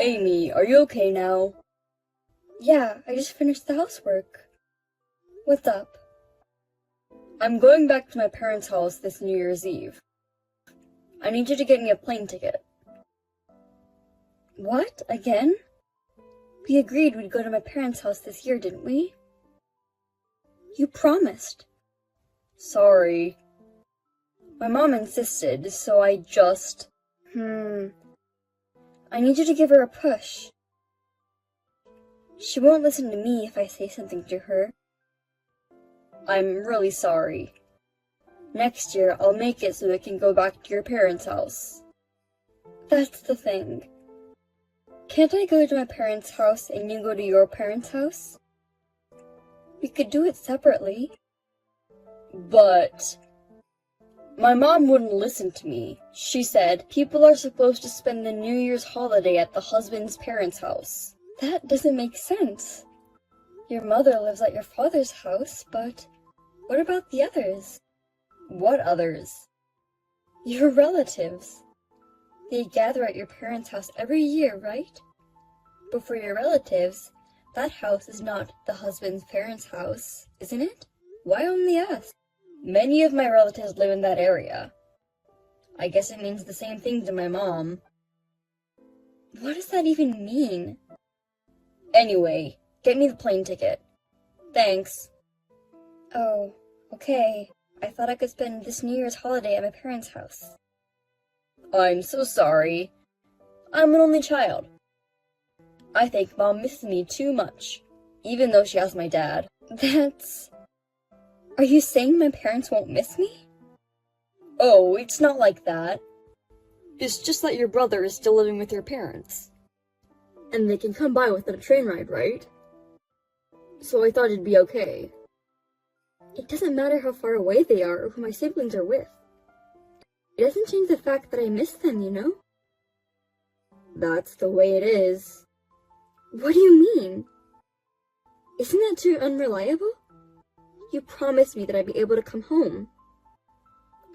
Amy, are you okay now? Yeah, I just finished the housework. What's up? I'm going back to my parents' house this New Year's Eve. I need you to get me a plane ticket. What? Again? We agreed we'd go to my parents' house this year, didn't we? You promised. Sorry. My mom insisted, so I just... I need you to give her a push. She won't listen to me if I say something to her. I'm really sorry. Next year, I'll make it so we can go back to your parents' house. That's the thing. Can't I go to my parents' house and you go to your parents' house? We could do it separately. But... my mom wouldn't listen to me. She said people are supposed to spend the New Year's holiday at the husband's parents' house. That doesn't make sense. Your mother lives at your father's house, but what about the others? What others? Your relatives. They gather at your parents' house every year, right? But for your relatives, that house is not the husband's parents' house, isn't it? Why only us? Many of my relatives live in that area. I guess it means the same thing to my mom. What does that even mean? Anyway, get me the plane ticket. Thanks. Oh, okay. I thought I could spend this New Year's holiday at my parents' house. I'm so sorry. I'm an only child. I think Mom misses me too much, even though she has my dad. Are you saying my parents won't miss me? Oh, it's not like that. It's just that your brother is still living with your parents. And they can come by without a train ride, right? So I thought it'd be okay. It doesn't matter how far away they are or who my siblings are with. It doesn't change the fact that I miss them, you know? That's the way it is. What do you mean? Isn't that too unreliable? You promised me that I'd be able to come home.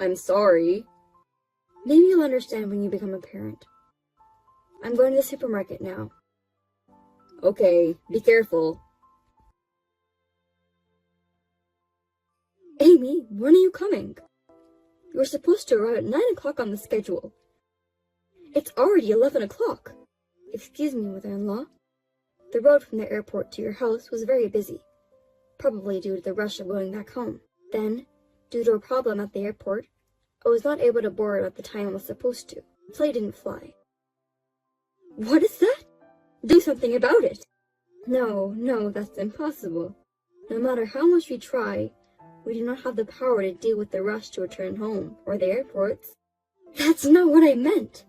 I'm sorry. Maybe you'll understand when you become a parent. I'm going to the supermarket now. Okay, be careful. Amy, when are you coming? You were supposed to arrive at 9 o'clock on the schedule. It's already 11 o'clock. Excuse me, mother-in-law. The road from the airport to your house was very busy, probably due to the rush of going back home. Then, due to a problem at the airport, I was not able to board at the time I was supposed to. The plane didn't fly. What is that? Do something about it. No, that's impossible. No matter how much we try, we do not have the power to deal with the rush to return home, or the airports. That's not what I meant.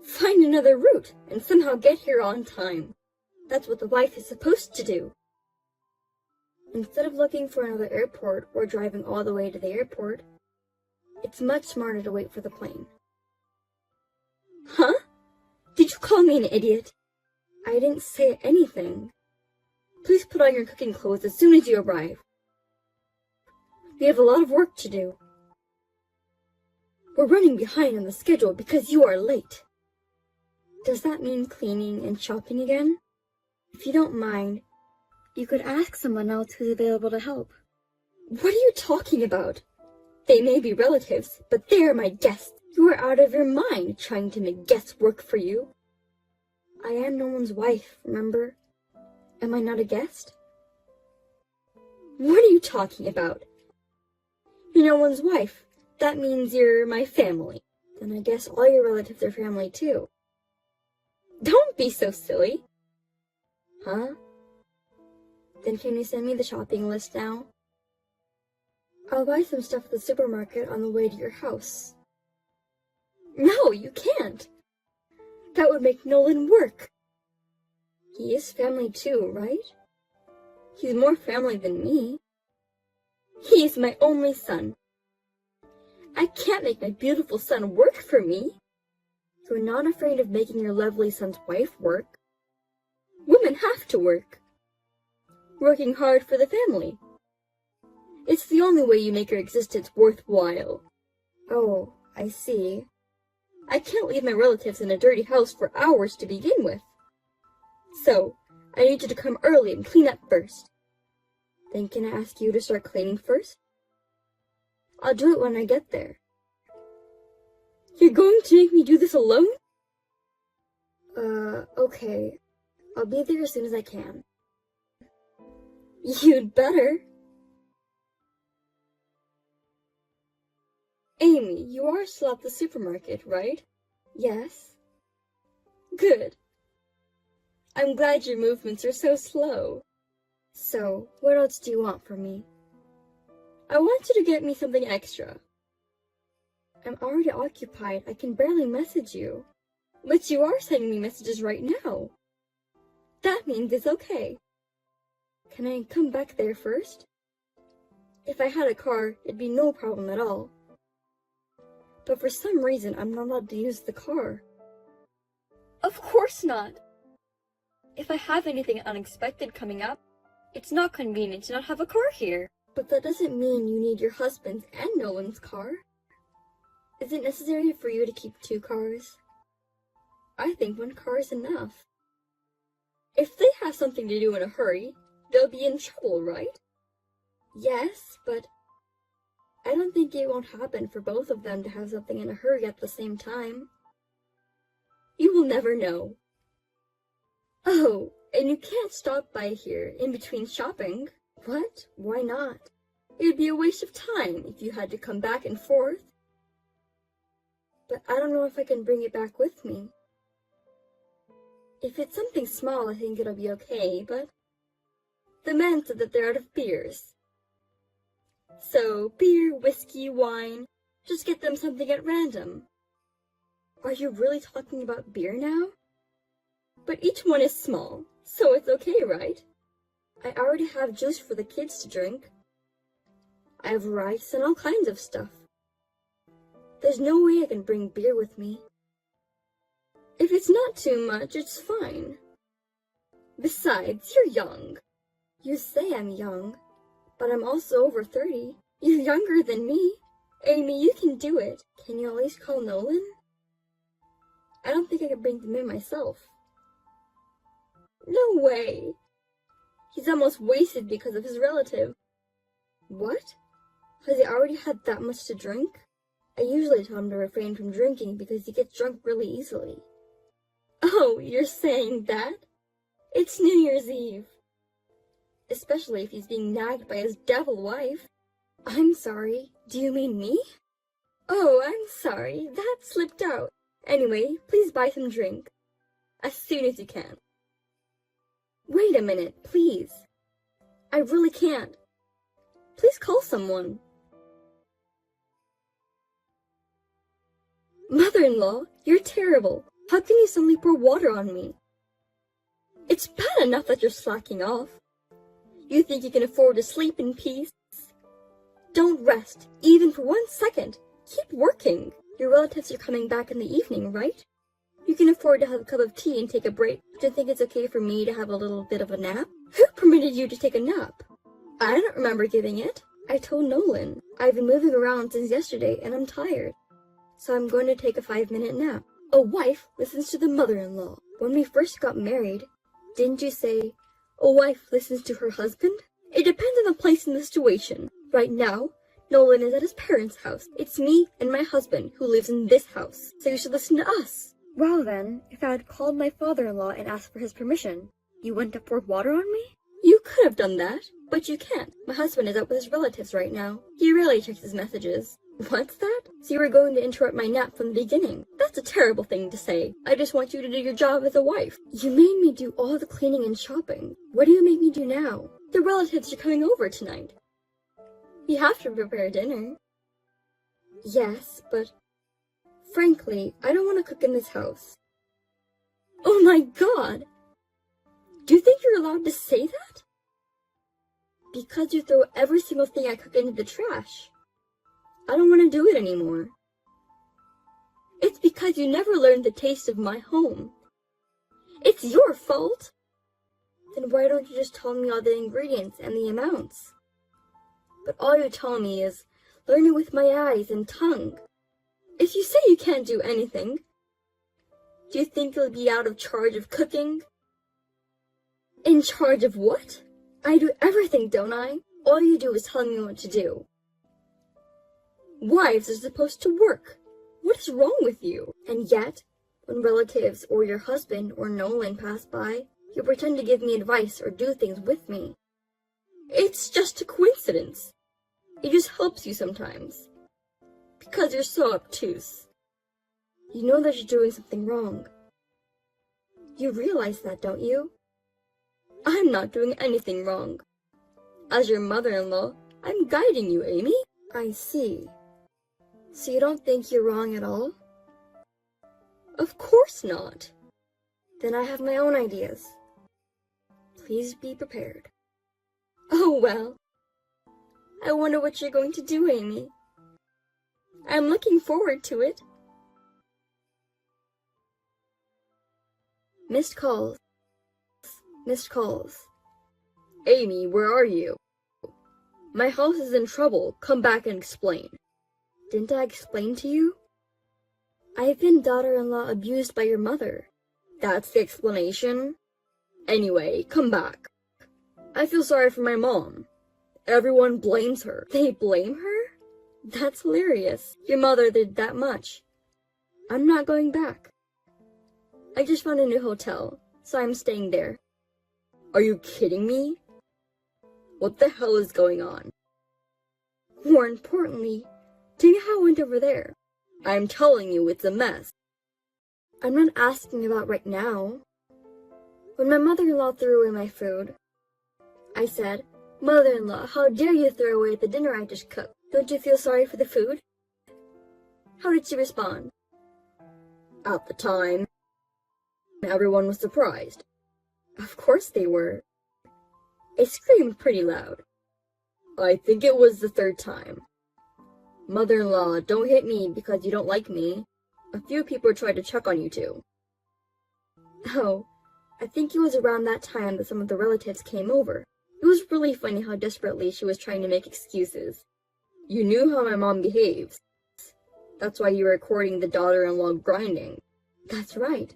Find another route, and somehow get here on time. That's what the wife is supposed to do. Instead of looking for another airport or driving all the way to the airport, it's much smarter to wait for the plane. Huh? Did you call me an idiot? I didn't say anything. Please put on your cooking clothes as soon as you arrive. We have a lot of work to do. We're running behind on the schedule because you are late. Does that mean cleaning and shopping again? If you don't mind, you could ask someone else who's available to help. What are you talking about? They may be relatives, but they are my guests. You are out of your mind trying to make guests work for you. I am no one's wife, remember? Am I not a guest? What are you talking about? You're no one's wife. That means you're my family. Then I guess all your relatives are family too. Don't be so silly. Huh? Then can you send me the shopping list now? I'll buy some stuff at the supermarket on the way to your house. No, you can't. That would make Nolan work. He is family too, right? He's more family than me. He is my only son. I can't make my beautiful son work for me. You're not afraid of making your lovely son's wife work. Women have to work. Working hard for the family. It's the only way you make your existence worthwhile. Oh, I see. I can't leave my relatives in a dirty house for hours to begin with. So, I need you to come early and clean up first. Then can I ask you to start cleaning first? I'll do it when I get there. You're going to make me do this alone? Okay. I'll be there as soon as I can. You'd better. Amy, you are still at the supermarket, right? Yes. Good. I'm glad your movements are so slow. So, what else do you want from me? I want you to get me something extra. I'm already occupied. I can barely message you. But you are sending me messages right now. That means it's okay. Can I come back there first? If I had a car, it'd be no problem at all. But for some reason, I'm not allowed to use the car. Of course not. If I have anything unexpected coming up, it's not convenient to not have a car here. But that doesn't mean you need your husband's and Nolan's car. Is it necessary for you to keep 2 cars? I think 1 car is enough. If they have something to do in a hurry, they'll be in trouble, right? Yes, but I don't think it won't happen for both of them to have something in a hurry at the same time. You will never know. Oh, and you can't stop by here in between shopping. What? Why not? It would be a waste of time if you had to come back and forth. But I don't know if I can bring it back with me. If it's something small, I think it'll be okay, but the men said that they're out of beers. So, beer, whiskey, wine, just get them something at random. Are you really talking about beer now? But each one is small, so it's okay, right? I already have juice for the kids to drink. I have rice and all kinds of stuff. There's no way I can bring beer with me. If it's not too much, it's fine. Besides, you're young. You say I'm young, but I'm also over 30. You're younger than me. Amy, you can do it. Can you at least call Nolan? I don't think I can bring them in myself. No way. He's almost wasted because of his relative. What? Has he already had that much to drink? I usually tell him to refrain from drinking because he gets drunk really easily. Oh, you're saying that? It's New Year's Eve. Especially if he's being nagged by his devil wife. I'm sorry, do you mean me? Oh, I'm sorry, that slipped out. Anyway, please buy some drink. As soon as you can. Wait a minute, please. I really can't. Please call someone. Mother-in-law, you're terrible. How can you suddenly pour water on me? It's bad enough that you're slacking off. You think you can afford to sleep in peace? Don't rest, even for 1 second. Keep working. Your relatives are coming back in the evening, right? You can afford to have a cup of tea and take a break. Do you think it's okay for me to have a little bit of a nap? Who permitted you to take a nap? I don't remember giving it. I told Nolan. I've been moving around since yesterday and I'm tired. So I'm going to take a 5-minute nap. A wife listens to the mother-in-law. When we first got married, didn't you say, a wife listens to her husband? It depends on the place and the situation. Right now, Nolan is at his parents' house. It's me and my husband who lives in this house. So you should listen to us. Well then, if I had called my father-in-law and asked for his permission, you wouldn't have poured water on me? You could have done that, but you can't. My husband is out with his relatives right now. He rarely checks his messages. What's that? So you were going to interrupt my nap from the beginning. That's a terrible thing to say. I just want you to do your job as a wife. You made me do all the cleaning and shopping. What do you make me do now? The relatives are coming over tonight. You have to prepare dinner. Yes, but frankly, I don't want to cook in this house. Oh my God! Do you think you're allowed to say that? Because you throw every single thing I cook into the trash. I don't want to do it anymore. It's because you never learned the taste of my home. It's your fault. Then why don't you just tell me all the ingredients and the amounts? But all you tell me is, learn it with my eyes and tongue. If you say you can't do anything, do you think you'll be out of charge of cooking? In charge of what? I do everything, don't I? All you do is tell me what to do. Wives are supposed to work. What is wrong with you? And yet, when relatives or your husband or Nolan pass by, you pretend to give me advice or do things with me. It's just a coincidence. It just helps you sometimes. Because you're so obtuse. You know that you're doing something wrong. You realize that, don't you? I'm not doing anything wrong. As your mother-in-law, I'm guiding you, Amy. I see. So you don't think you're wrong at all? Of course not. Then I have my own ideas. Please be prepared. Oh well. I wonder what you're going to do, Amy. I'm looking forward to it. Missed calls. Missed calls. Amy, where are you? My house is in trouble. Come back and explain. Didn't I explain to you? I've been daughter-in-law abused by your mother. That's the explanation? Anyway, come back. I feel sorry for my mom. Everyone blames her. They blame her? That's hilarious. Your mother did that much. I'm not going back. I just found a new hotel, so I'm staying there. Are you kidding me? What the hell is going on? More importantly, tell me how it went over there. I'm telling you, it's a mess. I'm not asking about right now. When my mother-in-law threw away my food, I said, "Mother-in-law, how dare you throw away the dinner I just cooked? Don't you feel sorry for the food?" How did she respond? At the time, everyone was surprised. Of course they were. I screamed pretty loud. I think it was the third time. Mother-in-law, don't hit me because you don't like me. A few people tried to check on you too. Oh, I think it was around that time that some of the relatives came over. It was really funny how desperately she was trying to make excuses. You knew how my mom behaves. That's why you were recording the daughter-in-law grinding. That's right.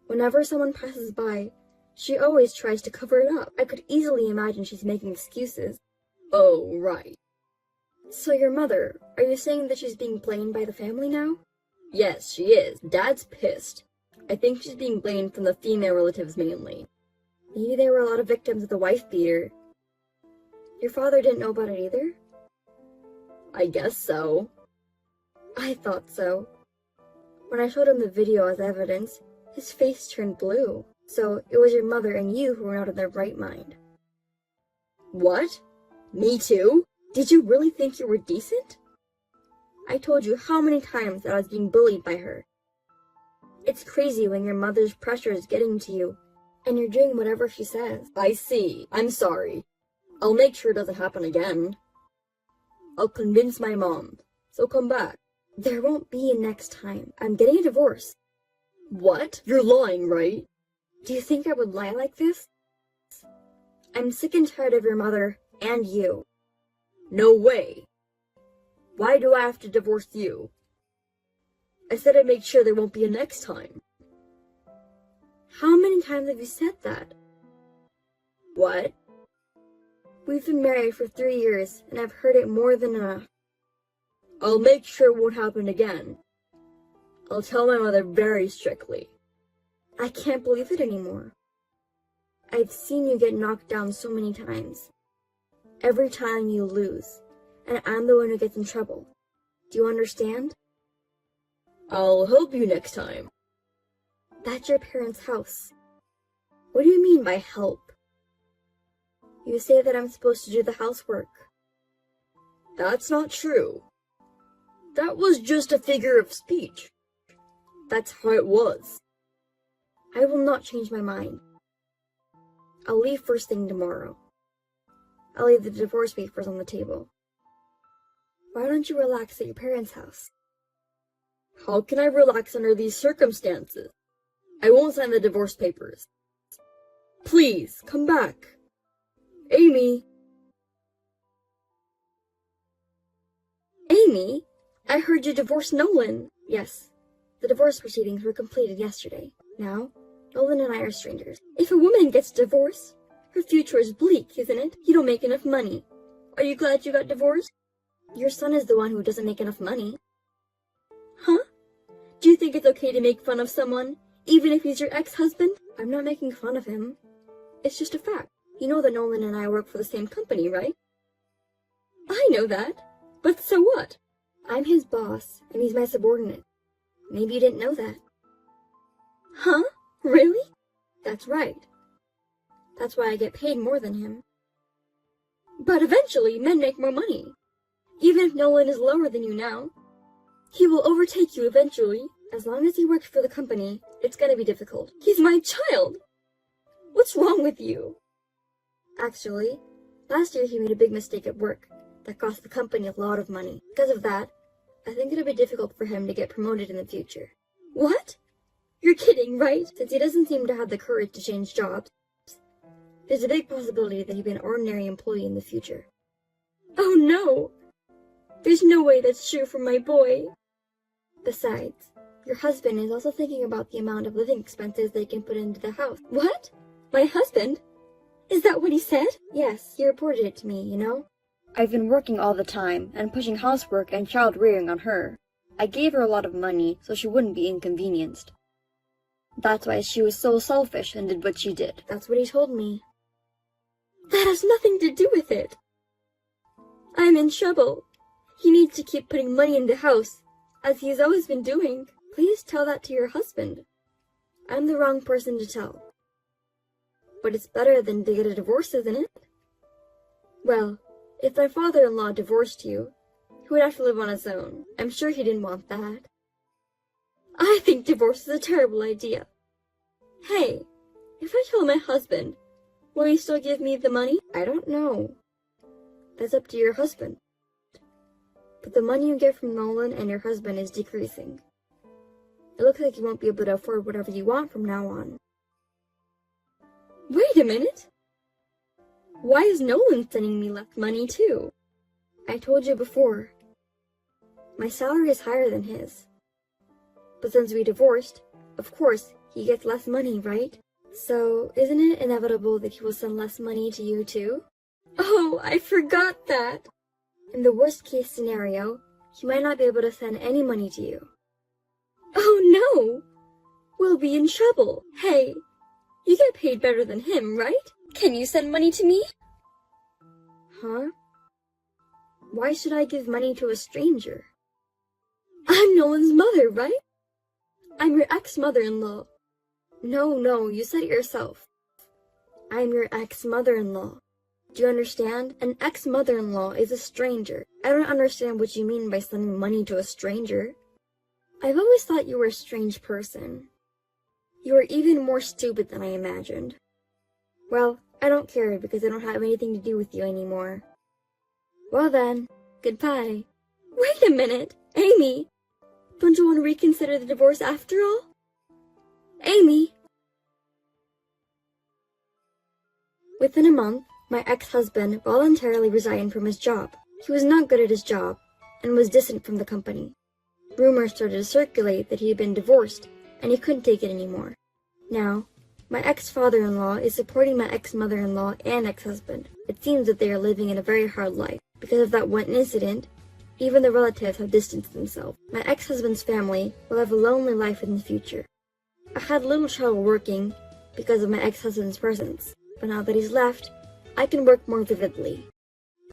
Whenever someone passes by, she always tries to cover it up. I could easily imagine she's making excuses. Oh, right. So your mother, are you saying that she's being blamed by the family now? Yes, she is. Dad's pissed. I think she's being blamed from the female relatives mainly. Maybe there were a lot of victims of the wife beater. Your father didn't know about it either? I guess so. I thought so. When I showed him the video as evidence, his face turned blue. So it was your mother and you who were not in their right mind. What? Me too? Did you really think you were decent? I told you how many times that I was being bullied by her. It's crazy when your mother's pressure is getting to you, and you're doing whatever she says. I see. I'm sorry. I'll make sure it doesn't happen again. I'll convince my mom, so come back. There won't be a next time. I'm getting a divorce. What? You're lying, right? Do you think I would lie like this? I'm sick and tired of your mother and you. No way. Why do I have to divorce you? I said I'd make sure there won't be a next time. How many times have you said that? What? We've been married for 3 years, and I've heard it more than enough. I'll make sure it won't happen again. I'll tell my mother very strictly. I can't believe it anymore. I've seen you get knocked down so many times. Every time you lose, and I'm the one who gets in trouble. Do you understand? I'll help you next time. That's your parents' house. What do you mean by help? You say that I'm supposed to do the housework. That's not true. That was just a figure of speech. That's how it was. I will not change my mind. I'll leave first thing tomorrow. I'll leave the divorce papers on the table. Why don't you relax at your parents' house? How can I relax under these circumstances? I won't sign the divorce papers. Please, come back. Amy! Amy? I heard you divorced Nolan. Yes, the divorce proceedings were completed yesterday. Now, Nolan and I are strangers. If a woman gets divorced, her future is bleak, isn't it? You don't make enough money. Are you glad you got divorced? Your son is the one who doesn't make enough money. Huh? Do you think it's okay to make fun of someone, even if he's your ex-husband? I'm not making fun of him. It's just a fact. You know that Nolan and I work for the same company, right? I know that. But so what? I'm his boss, and he's my subordinate. Maybe you didn't know that. Huh? Really? That's right. That's why I get paid more than him. But eventually, men make more money. Even if Nolan is lower than you now, he will overtake you eventually. As long as he works for the company, it's gonna be difficult. He's my child! What's wrong with you? Actually, last year he made a big mistake at work that cost the company a lot of money. Because of that, I think it'll be difficult for him to get promoted in the future. What? You're kidding, right? Since he doesn't seem to have the courage to change jobs, there's a big possibility that he'll be an ordinary employee in the future. Oh no! There's no way that's true for my boy. Besides, your husband is also thinking about the amount of living expenses they can put into the house. What? My husband? Is that what he said? Yes, he reported it to me, you know. I've been working all the time and pushing housework and child rearing on her. I gave her a lot of money so she wouldn't be inconvenienced. That's why she was so selfish and did what she did. That's what he told me. That has nothing to do with it. I'm in trouble. He needs to keep putting money in the house, as he has always been doing. Please tell that to your husband. I'm the wrong person to tell. But it's better than to get a divorce, isn't it? Well, if my father-in-law divorced you, he would have to live on his own. I'm sure he didn't want that. I think divorce is a terrible idea. Hey, if I tell my husband, will he still give me the money? I don't know. That's up to your husband. But the money you get from Nolan and your husband is decreasing. It looks like you won't be able to afford whatever you want from now on. Wait a minute! Why is Nolan sending me less money too? I told you before. My salary is higher than his. But since we divorced, of course, he gets less money, right? So, isn't it inevitable that he will send less money to you too? Oh, I forgot that! In the worst case scenario, he might not be able to send any money to you. Oh no! We'll be in trouble. Hey, you get paid better than him, right? Can you send money to me? Huh? Why should I give money to a stranger? I'm Nolan's mother, right? I'm your ex-mother-in-law. No, you said it yourself. I'm your ex-mother-in-law. Do you understand? An ex-mother-in-law is a stranger. I don't understand what you mean by sending money to a stranger. I've always thought you were a strange person. You are even more stupid than I imagined. Well, I don't care because I don't have anything to do with you anymore. Well then, goodbye. Wait a minute, Amy! Don't you want to reconsider the divorce after all? Amy! Within a month, my ex-husband voluntarily resigned from his job. He was not good at his job and was distant from the company. Rumors started to circulate that he had been divorced and he couldn't take it anymore. Now, my ex-father-in-law is supporting my ex-mother-in-law and ex-husband. It seems that they are living in a very hard life. Because of that one incident, even the relatives have distanced themselves. My ex-husband's family will have a lonely life in the future. I had little trouble working because of my ex-husband's presence, but now that he's left, I can work more vividly.